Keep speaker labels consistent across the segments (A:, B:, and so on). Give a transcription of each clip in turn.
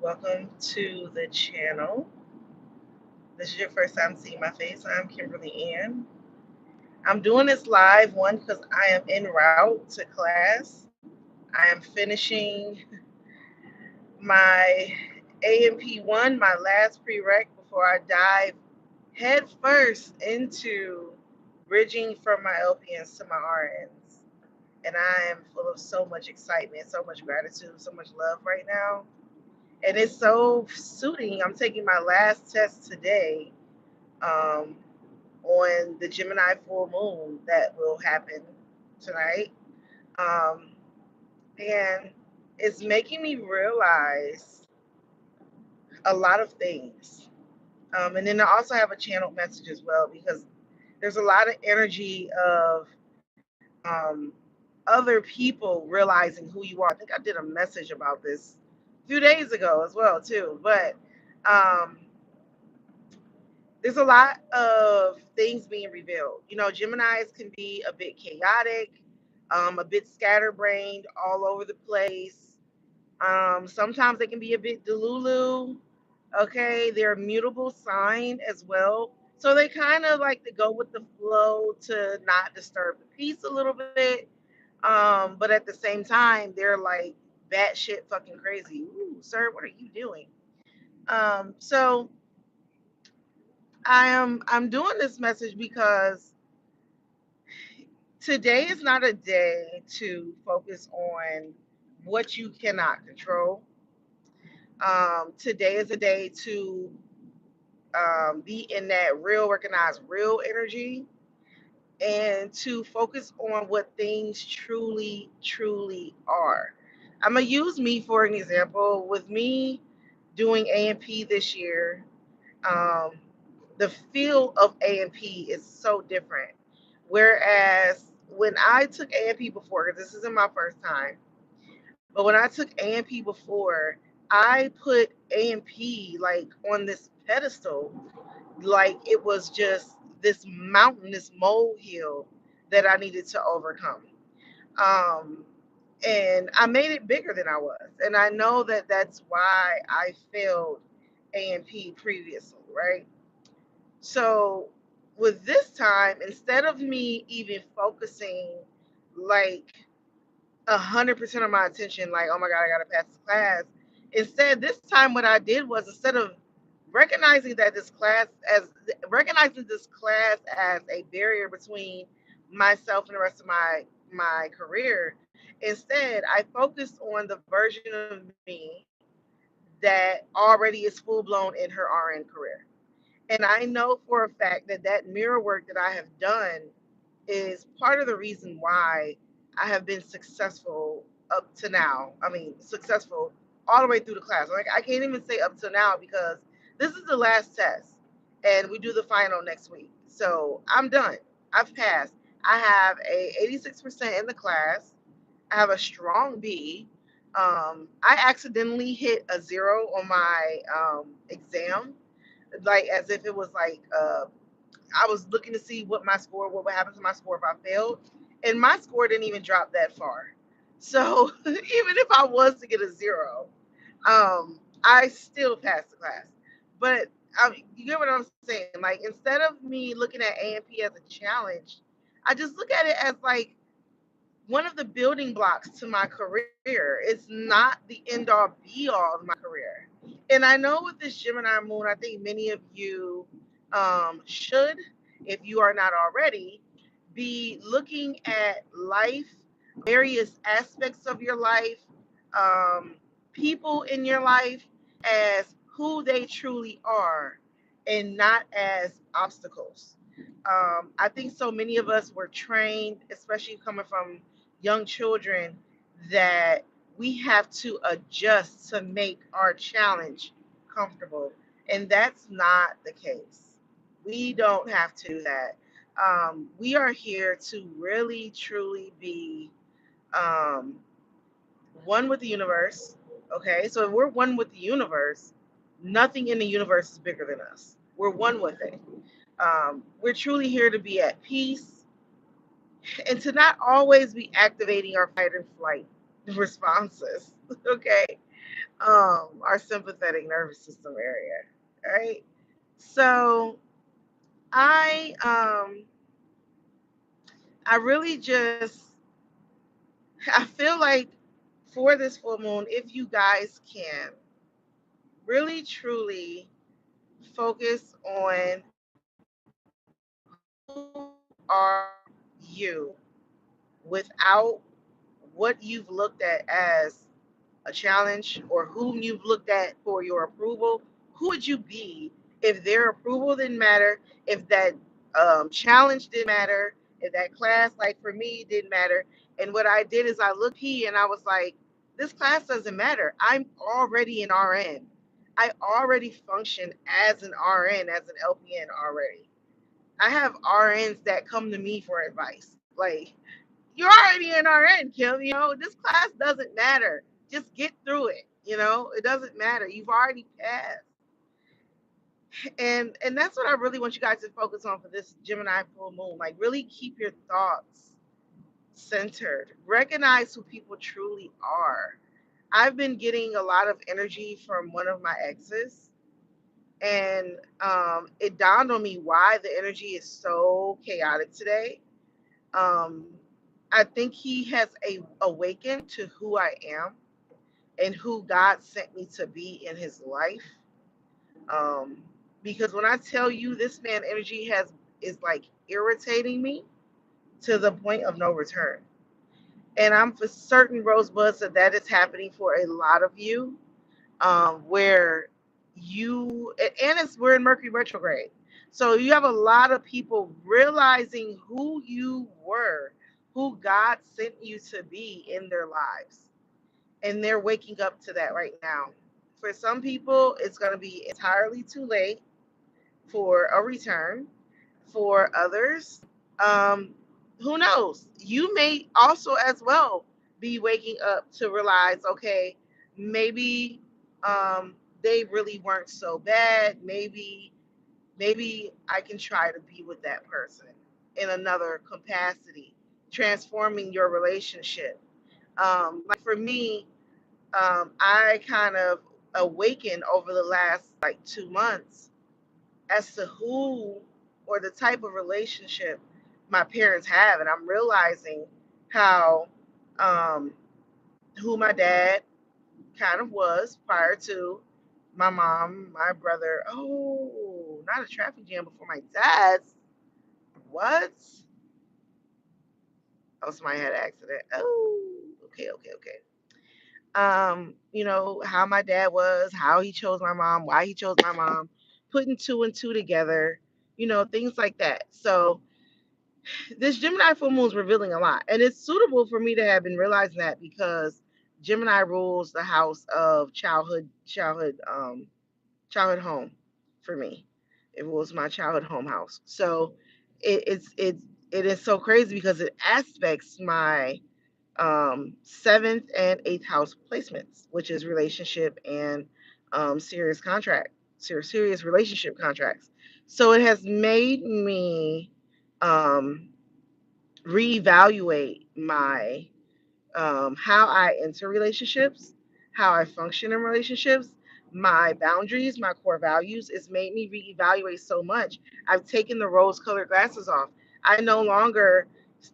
A: Welcome to the channel. This is your first time seeing my face. I'm Kimberly Ann. I'm doing this live, one, because I am en route to class. I am finishing my AMP1, my last prereq, before I dive head first into bridging from my LPNs to my RNs. And I am full of so much excitement, so much gratitude, so much love right now. And it's so suiting. I'm taking my last test today um, on the Gemini full moon that will happen tonight. Um, and it's making me realize a lot of things. And then I also have a channeled message as well because there's a lot of energy of other people realizing who you are. I think I did a message about this a few days ago as well too. But um, there's a lot of things being revealed. Geminis can be a bit chaotic, a bit scatterbrained, all over the place. Sometimes they can be a bit delulu. Okay, they're a mutable sign as well. So they kind of like to go with the flow to not disturb the peace a little bit. But at the same time, they're like batshit fucking crazy. Ooh, sir, what are you doing? So I'm doing this message because today is not a day to focus on what you cannot control. Today is a day to be in that real, recognized real energy and to focus on what things truly, truly are. I'm going to use me for an example. With me doing A&P this year, um, the feel of A&P is so different. Whereas when I took A&P before, because this isn't my first time, but when I took A&P before, I put A&P like on this pedestal, like it was just this mountain, this molehill that I needed to overcome. Um, and I made it bigger than I was. And I know that that's why I failed A&P previously, right? So with this time, instead of me even focusing like 100% of my attention, like, oh my God, I gotta pass this class. Instead, this time what I did was instead of recognizing this class as a barrier between myself and the rest of my career, instead I focused on the version of me that already is full blown in her RN career. And I know for a fact that that mirror work that I have done is part of the reason why I have been successful up to now. I mean, successful all the way through the class. Like I can't even say up to now because this is the last test and we do the final next week. So I'm done. I've passed. I have a 86% in the class. I have a strong B. I accidentally hit a zero on my exam, like as if it was like I was looking to see what would happen to my score if I failed, and my score didn't even drop that far. So even if I was to get a zero, I still passed the class. But you get what I'm saying? Like instead of me looking at A&P as a challenge, I just look at it as like one of the building blocks to my career. It's not the end all be all of my career. And I know with this Gemini moon, I think many of you should, if you are not already, be looking at life, various aspects of your life, um, people in your life as who they truly are and not as obstacles. I think so many of us were trained, especially coming from young children, that we have to adjust to make our challenge comfortable. And that's not the case. We don't have to do that. We are here to really, truly be um, one with the universe. Okay, so if we're one with the universe, nothing in the universe is bigger than us. We're one with it. We're truly here to be at peace and to not always be activating our fight and flight responses. Okay, our sympathetic nervous system area, right? So I I really just I feel like for this full moon, if you guys can really truly focus on who are you without what you've looked at as a challenge or whom you've looked at for your approval, who would you be if their approval didn't matter, if that challenge didn't matter, if that class, like for me, didn't matter? And what I did is I looked P and I was like, this class doesn't matter. I'm already an RN. I already function as an RN, as an LPN already. I have RNs that come to me for advice. Like, you're already an RN, Kim. This class doesn't matter. Just get through it. It doesn't matter. You've already passed. And that's what I really want you guys to focus on for this Gemini full moon. Like, really keep your thoughts centered. Recognize who people truly are. I've been getting a lot of energy from one of my exes, and it dawned on me why the energy is so chaotic today. Um, I think he has awakened to who I am and who God sent me to be in his life. Um, because when I tell you this man energy is like irritating me to the point of no return. And I'm for certain, Rosebud, that is happening for a lot of you, where we're in Mercury retrograde. So you have a lot of people realizing who you were, who God sent you to be in their lives. And they're waking up to that right now. For some people, it's going to be entirely too late for a return. For others, um, who knows? You may also as well be waking up to realize, okay, maybe they really weren't so bad. Maybe I can try to be with that person in another capacity, transforming your relationship. Like for me, I kind of awakened over the last like 2 months as to who or the type of relationship my parents have, and I'm realizing how um, who my dad kind of was prior to my mom, my brother. Oh, not a traffic jam before my dad's. What? Oh, somebody had an accident. Oh, okay, okay, okay. How my dad was, how he chose my mom, why he chose my mom, putting two and two together, things like that. So this Gemini full moon is revealing a lot, and it's suitable for me to have been realizing that because Gemini rules the house of childhood home for me. It was my childhood home house. So it is so crazy because it aspects my seventh and eighth house placements, which is relationship and serious relationship contracts. So it has made me um, reevaluate my how I enter relationships, how I function in relationships, my boundaries, my core values. It's made me reevaluate so much. I've taken the rose colored glasses off. I no longer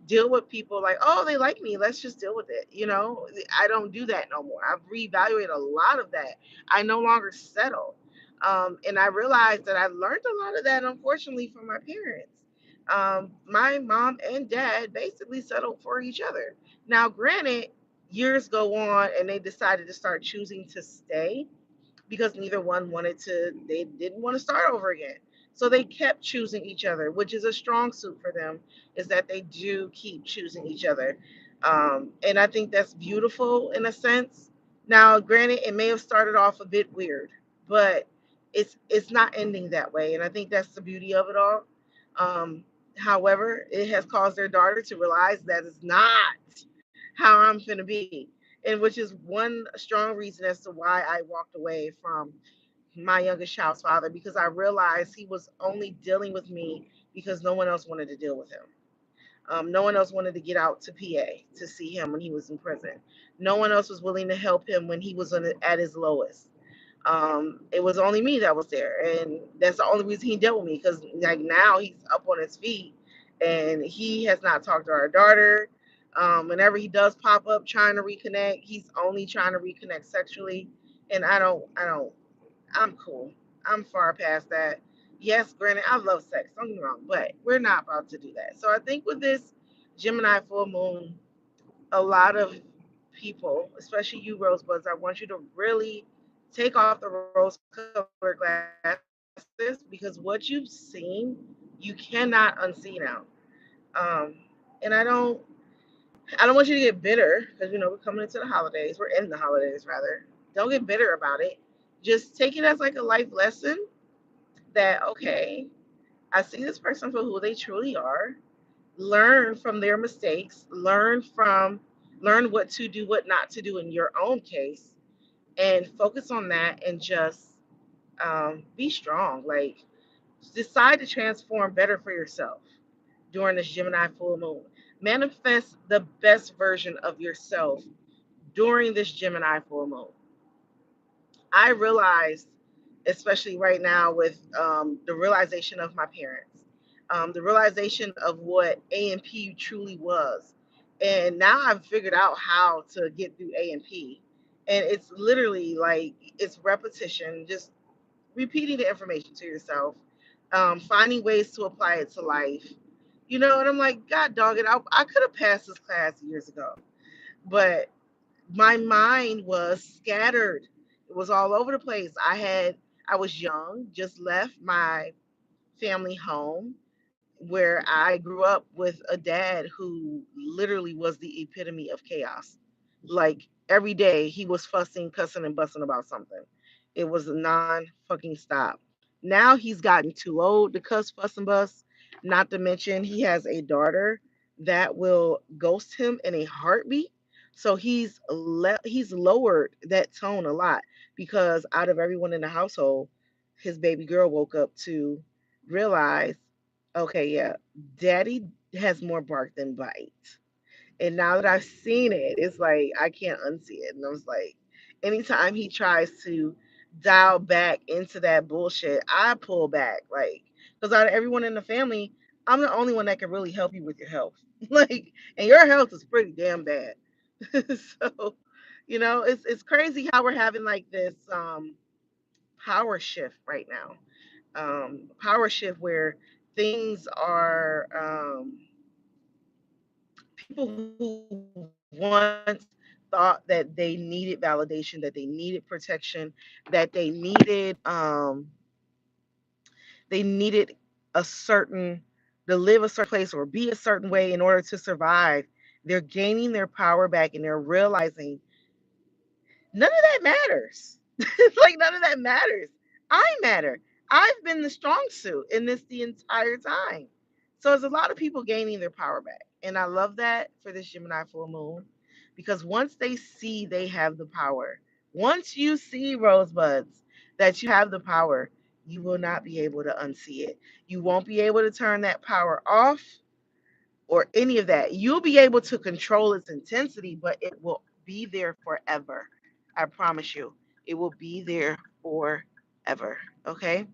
A: deal with people like, oh, they like me. Let's just deal with it. I don't do that no more. I've reevaluated a lot of that. I no longer settle. And I realized that I learned a lot of that, unfortunately, from my parents. My mom and dad basically settled for each other. Now, granted, years go on and they decided to start choosing to stay because neither one they didn't want to start over again. So they kept choosing each other, which is a strong suit for them, is that they do keep choosing each other. And I think that's beautiful in a sense. Now, granted, it may have started off a bit weird, but it's not ending that way. And I think that's the beauty of it all. Um, However, it has caused their daughter to realize that it's not how I'm going to be, and which is one strong reason as to why I walked away from my youngest child's father, because I realized he was only dealing with me because no one else wanted to deal with him. No one else wanted to get out to PA to see him when he was in prison. No one else was willing to help him when he was at his lowest. It was only me that was there, and that's the only reason he dealt with me, because like now he's up on his feet, and he has not talked to our daughter. Whenever he does pop up trying to reconnect, he's only trying to reconnect sexually, and I'm cool. I'm far past that. Yes, granted, I love sex. Don't get me wrong, but we're not about to do that. So I think with this Gemini full moon, a lot of people, especially you rosebuds, I want you to really take off the rose colored glasses, because what you've seen, you cannot unsee now. Um, and I don't want you to get bitter, because we're coming into the holidays. We're in the holidays rather. Don't get bitter about it. Just take it as like a life lesson that, okay, I see this person for who they truly are. Learn from their mistakes. Learn what to do, what not to do in your own case, and focus on that, and just be strong. Like, decide to transform better for yourself during this Gemini full moon. Manifest the best version of yourself during this Gemini full moon. I realized, especially right now with the realization of my parents, the realization of what A&P truly was. And now I've figured out how to get through A&P. And it's literally like it's repetition, just repeating the information to yourself, finding ways to apply it to life. And I'm like, God dog it, I could have passed this class years ago. But my mind was scattered. It was all over the place. I was young, just left my family home where I grew up with a dad who literally was the epitome of chaos. Like every day he was fussing, cussing, and bussing about something. It was a non fucking stop. Now he's gotten too old to cuss, fuss, and bust. Not to mention he has a daughter that will ghost him in a heartbeat. So he's lowered that tone a lot, because out of everyone in the household, his baby girl woke up to realize, okay, yeah, daddy has more bark than bite. And now that I've seen it, it's like I can't unsee it. And I was like, anytime he tries to dial back into that bullshit, I pull back. Like, because out of everyone in the family, I'm the only one that can really help you with your health. Like, and your health is pretty damn bad. So, it's crazy how we're having like this power shift right now. Power shift where things are, people who once thought that they needed validation, that they needed protection, that they needed a certain to live a certain place or be a certain way in order to survive. They're gaining their power back, and they're realizing none of that matters. Like, none of that matters. I matter. I've been the strong suit in this the entire time. So there's a lot of people gaining their power back. And I love that for this Gemini full moon, because once they see they have the power, once you see, rosebuds, that you have the power, you will not be able to unsee it. You won't be able to turn that power off or any of that. You'll be able to control its intensity, but it will be there forever. I promise you, it will be there forever. Okay.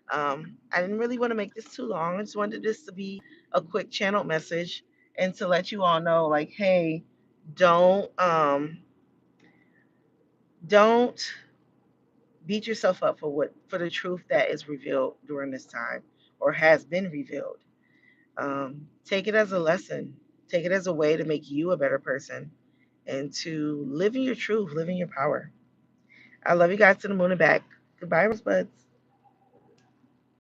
A: I didn't really want to make this too long. I just wanted this to be a quick channel message, and to let you all know, like, hey, don't don't beat yourself up for the truth that is revealed during this time, or has been revealed. Take it as a lesson. Take it as a way to make you a better person, and to live in your truth, live in your power. I love you guys to the moon and back. Goodbye, Rosebuds.